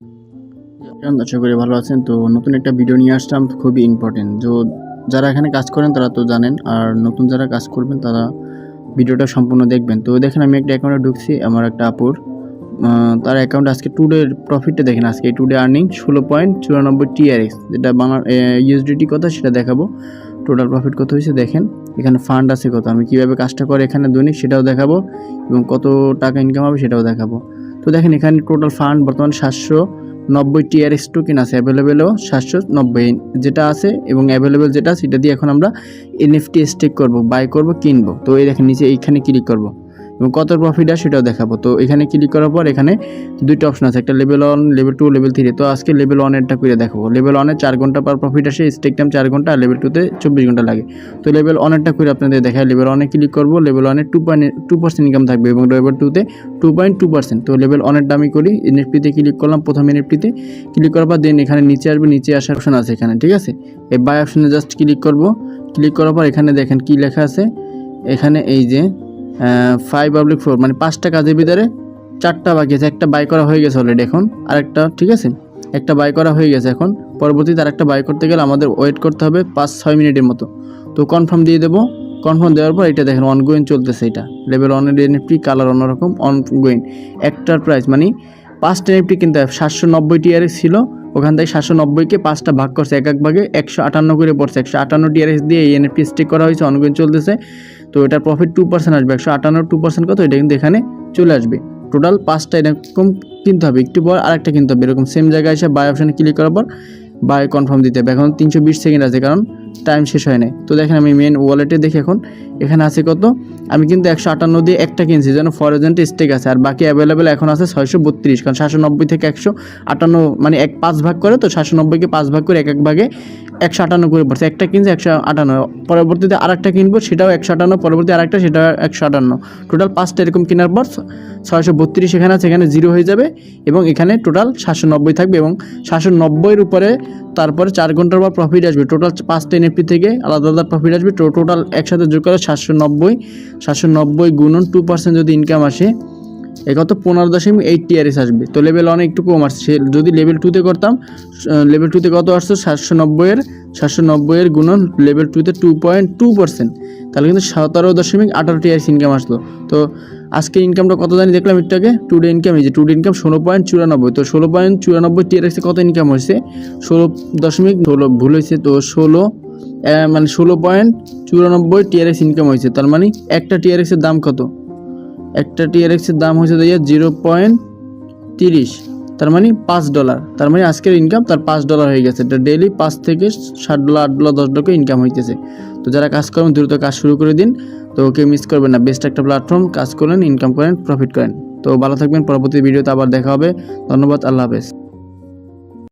আশা করি ভালো আছেন। তো নতুন একটা ভিডিও নিয়ে আসলাম, খুবই ইম্পর্টেন্ট। যারা এখানে কাজ করেন তারা তো জানেন, আর নতুন যারা কাজ করবেন তারা ভিডিওটা সম্পূর্ণ দেখবেন। তো দেখেন আমি একটা অ্যাকাউন্টে ঢুকছি, আমার একটা আপুর তার অ্যাকাউন্টে আজকে টুডের প্রফিটটা দেখেন। আজকে টুডে আর্নিং 16.94 TRX, যেটা বাংলা ইউএসডিটি কথা সেটা দেখাবো। টোটাল প্রফিট কত হয়েছে দেখেন, এখানে ফান্ড আছে কত, আমি কীভাবে কাজটা করে এখানে দৈনিক সেটাও দেখাবো, এবং কত টাকা ইনকাম হবে সেটাও দেখাবো। তো দেখেন এখানে টোটাল ফান্ড বর্তমানে 790 TRX টোকেন আছে, অ্যাভেলেবেলও 790 যেটা আছে, এবং অ্যাভেলেবেল যেটা সেটা দিয়ে এখন আমরা NFT স্টেক করবো, বাই করবো, কিনবো। তো এই দেখেন নিচে এইখানে ক্লিক করবো এবং কত প্রফিট আছে সেটাও দেখাবো। তো এখানে ক্লিক করার পর এখানে দুইটা অপশন আছে, একটা লেভেল 1, লেভেল 2, লেভেল 3। তো আজকে লেভেল 1এরটা করে দেখাবো। লেভেল 1-এ 4 ঘন্টা পার প্রফিট আসে, স্টেক টাইম 4 ঘন্টা, আর লেভেল 2-তে 24 ঘন্টা লাগে। তো লেভেল 1-এরটা করে আপনাদের দেখায়। লেভেল 1-এ ক্লিক করবো, লেভেল 1-এ 2% ইনকাম থাকবে এবং লেভেল 2-তে 2.2%। তো লেভেল 1-এরটা আমি করি, এনএফটিতে ক্লিক করলাম, প্রথম এনএফটিতে ক্লিক করার পর দেন এখানে নিচে আসবে, নিচে আসার অপশন আছে এখানে, ঠিক আছে। এই বাই অপশনে জাস্ট ক্লিক করবো। ক্লিক করার পর এখানে দেখেন কি লেখা আছে, এখানে এই যে 5 পাবলিক 4, মানে 5টা কাজের ভিতরে 4টা বাকি আছে। একটা বাই করা হয়ে গেছে অলরেডি, এখন আরেকটা, ঠিক আছে, একটা বাই করা হয়ে গেছে। এখন পরবর্তীতে আরেকটা বাই করতে গেলে আমাদের ওয়েট করতে হবে 5-6 মিনিটের মতো। তো কনফার্ম দিয়ে দেবো। কনফার্ম দেওয়ার পর এটা দেখেন অনগোয়িং চলতেছে, এটা লেভেল 1-এর এনএফটি, কালার অন্যরকম, অনগোয়িং। একটার প্রাইস মানে 5টা এনএফটি কিনতে 790 TRX ছিল, ওখান থেকে 790-কে 5টা ভাগ করছে, এক ভাগে 158 করে পড়ছে। 158 TRX দিয়ে এই এনএফটি স্টেক করা হয়েছে, অনগোয়িং চলতেছে। তো এটার প্রফিট 2% আসবে, 158 2% কত, এটা কিন্তু এখানে চলে আসবে। টোটাল 5টা এরকম কিনতে হবে, একটু পর আরেকটা কিনতে হবে। এরকম সেম জায়গায় এসে বাই অপশানে ক্লিক করার পর বাই কনফার্ম দিতে হবে। এখন 320 সেকেন্ড আছে, কারণ টাইম শেষ হয় নাই। তো দেখেন আমি মেন ওয়ালেটে দেখি এখন এখানে আছে কত, আমি কিন্তু 158 দিয়ে একটা কিনছি, যেন ফর এজেন্টে স্টেক আছে, আর বাকি অ্যাভেলেবেল এখন আছে 632, কারণ 790 থেকে 158 মানে 5 ভাগ করে, তো 790-কে 5 ভাগ করে এক ভাগে 158 করে পড়ছে। একটা কিনছে 158, পরবর্তীতে আরেকটা কিনবো, সেটাও 158, পরবর্তী আরেকটা, সেটা 158। টোটাল 5টা এরকম কেনার পর 632 এখানে আছে, এখানে 0 হয়ে যাবে, এবং এখানে টোটাল 790 থাকবে, এবং 790-এর উপরে তারপরে 4 ঘন্টার পর প্রফিট আসবে। টোটাল 5টা এনএফটি থেকে আলাদা আলাদা প্রফিট আসবে। টোটাল একসাথে যোগ করে 790 গুণন 2% যদি ইনকাম আসে, কত 15.8 TRX আসবে। তো লেভেল 1-এ একটু কম আসছে, যদি লেভেল 2-তে করতাম, লেভেল 2-তে কত আসতো, 790-এর গুণন লেভেল 2-তে 2.2%, তাহলে কিন্তু 17.18 TRX ইনকাম আসতো। তো আজকে ইনকামটা কত জানি দেখলাম একটু আগে, টুডে ইনকাম, এই যে টুডে ইনকাম 16.94। তো 16.94 TRX কত ইনকাম হয়েছে, 16.16 ভুল হয়েছে, তো 16.94 TRX ইনকাম হয়েছে। তার মানে একটা TRX-এর দাম কত, একটা TRX-এর দাম হয়েছে $0.30, তার মানে $5। তার মানে আজকের ইনকাম তার $5 হয়ে গেছে। এটা ডেইলি 5 থেকে $7, $8, $10 ইনকাম হইতেছে। তো যারা কাজ করেন দ্রুত কাজ শুরু করে দিন, তো ওকে মিস করবেন না। বেস্ট একটা প্ল্যাটফর্ম, কাজ করেন, ইনকাম করেন, প্রফিট করেন। তো ভালো থাকবেন, পরবর্তী ভিডিওতে আবার দেখা হবে। ধন্যবাদ, আল্লাহ হাফেজ।